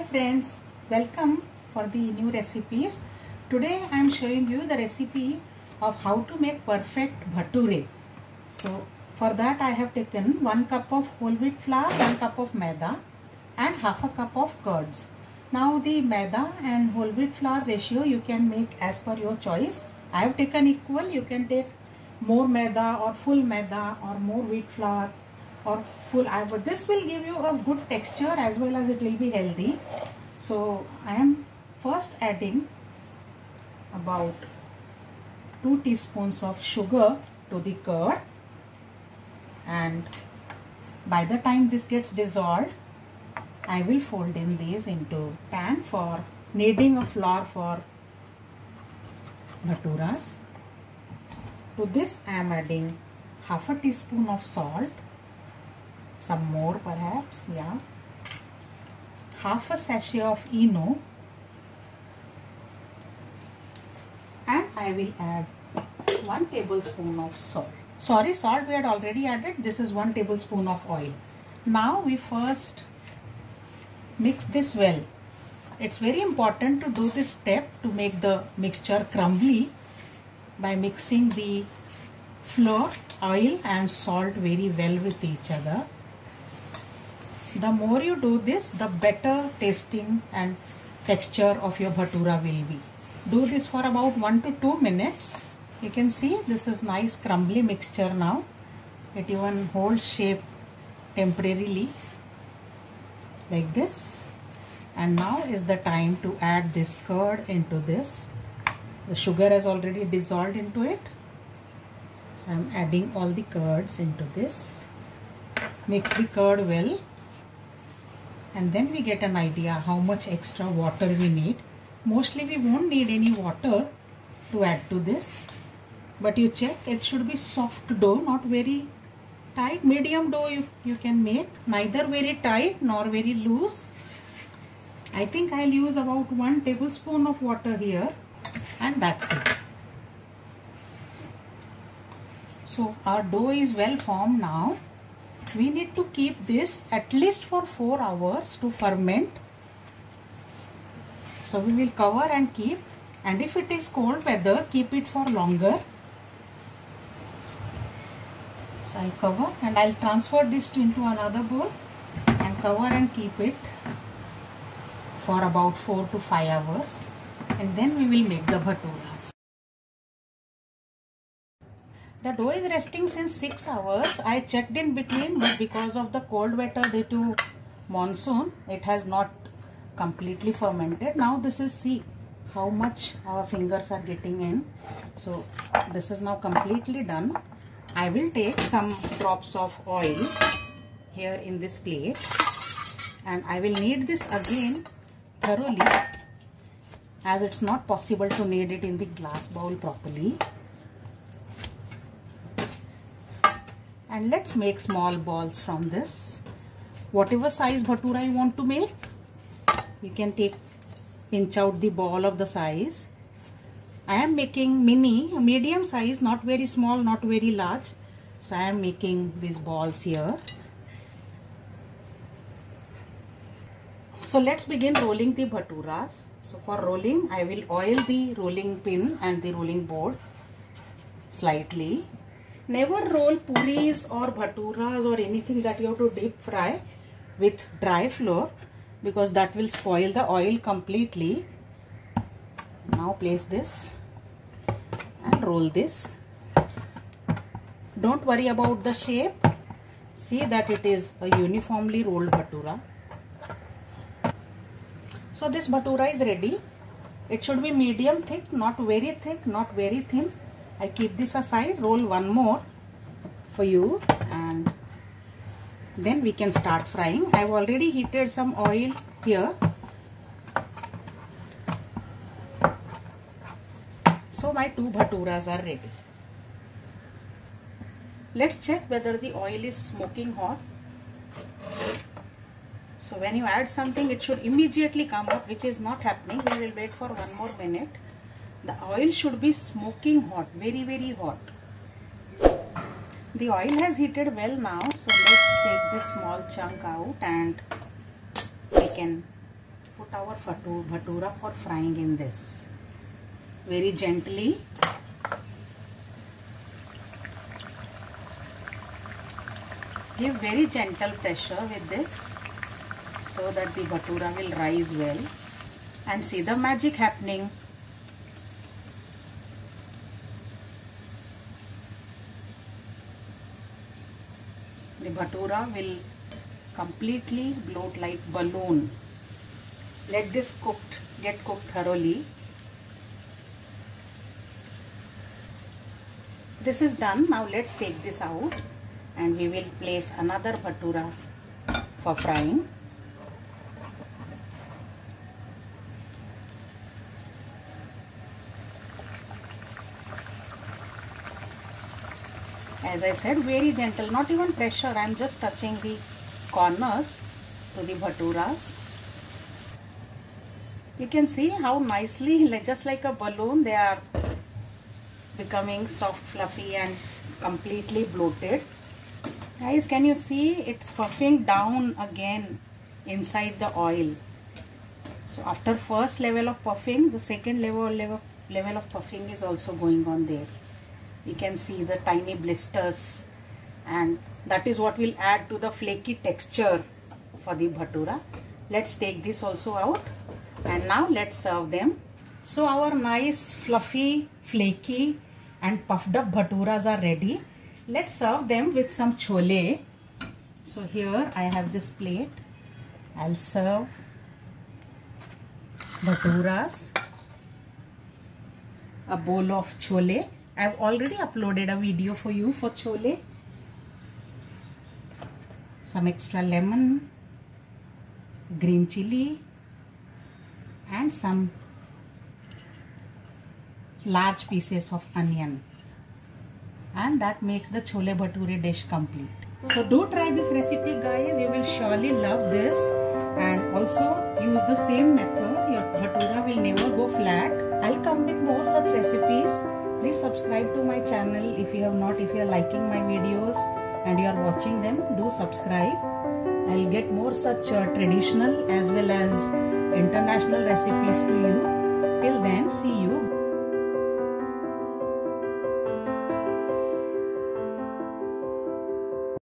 friends, welcome for the new recipes. Today I am showing you the recipe of how to make perfect bhature. So for that I have taken 1 cup of whole wheat flour, 1 cup of maida and half a cup of curds. Now the maida and whole wheat flour ratio you can make as per your choice. I have taken equal. You can take more maida or full maida or more wheat flour or full. But this will give you a good texture as well as it will be healthy. So I am first adding about 2 teaspoons of sugar to the curd, and by the time this gets dissolved I will fold in these into pan for kneading of flour for bhaturas. To this I am adding half a teaspoon of salt, some more perhaps, yeah, half a sachet of ENO, and I will add 1 tablespoon of salt. Sorry, salt we had already added. This is 1 tablespoon of oil. Now we first mix this well. It's very important to do this step to make the mixture crumbly by mixing the flour, oil and salt very well with each other. The more you do this, the better tasting and texture of your bhatura will be. Do this for about 1 to 2 minutes. You can see this is nice crumbly mixture now. It even holds shape temporarily like this. And now is the time to add this curd into this. The sugar has already dissolved into it. So I am adding all the curds into this. Mix the curd well. And then we get an idea how much extra water we need. Mostly we won't need any water to add to this. But you check, it should be soft dough, not very tight. Medium dough you can make, neither very tight nor very loose. I think I'll use about 1 tablespoon of water here, and that's it. So our dough is well formed now. We need to keep this at least for 4 hours to ferment. So we will cover and keep, and if it is cold weather, keep it for longer. So I'll cover and I'll transfer this into another bowl and cover and keep it for about 4 to 5 hours, and then we will make the bhaturas. The dough is resting since 6 hours. I checked in between, but because of the cold weather due to monsoon, it has not completely fermented. Now this is, see how much our fingers are getting in. So this is now completely done. I will take some drops of oil here in this plate, and I will knead this again thoroughly, as it's not possible to knead it in the glass bowl properly. And let's make small balls from this. Whatever size bhatura you want to make, you can pinch out the ball of the size. I am making medium size, not very small, not very large. So I am making these balls here. So let's begin rolling the bhaturas. So for rolling, I will oil the rolling pin and the rolling board slightly. Never roll puris or bhaturas or anything that you have to deep fry with dry flour, because that will spoil the oil completely. Now place this and roll this. Don't worry about the shape. See that it is a uniformly rolled bhatura. So this bhatura is ready. It should be medium thick, not very thick, not very thin. I keep this aside, roll one more for you, and then we can start frying. I have already heated some oil here. So my 2 bhaturas are ready. Let's check whether the oil is smoking hot. So when you add something, it should immediately come up, which is not happening. We will wait for 1 more minute. The oil should be smoking hot, very, very hot. The oil has heated well now, so let's take this small chunk out and we can put our bhatura for frying in this. Very gently. Give very gentle pressure with this so that the bhatura will rise well. And see the magic happening. The bhatura will completely float like balloon. Let this get cooked thoroughly. This is done. Now let's take this out and we will place another bhatura for frying. As I said, very gentle, not even pressure. I am just touching the corners to the bhaturas. You can see how nicely, just like a balloon, they are becoming soft, fluffy and completely bloated. Guys, can you see it's puffing down again inside the oil? So after first level of puffing, the second level of puffing is also going on there. You can see the tiny blisters, and that is what will add to the flaky texture for the bhatura. Let's take this also out and now let's serve them. So our nice fluffy, flaky and puffed up bhaturas are ready. Let's serve them with some chole. So here I have this plate. I'll serve bhaturas, a bowl of chole. I've already uploaded a video for you for chole. Some extra lemon, green chili and some large pieces of onions. And that makes the chole bhature dish complete. So do try this recipe, guys. You will surely love this. And also use the same method. Your bhatura will never go flat. I'll come with more such recipes. Please subscribe to my channel if you have not. If you are liking my videos and you are watching them, do subscribe. I'll get more such traditional as well as international recipes to you. Till then, see you.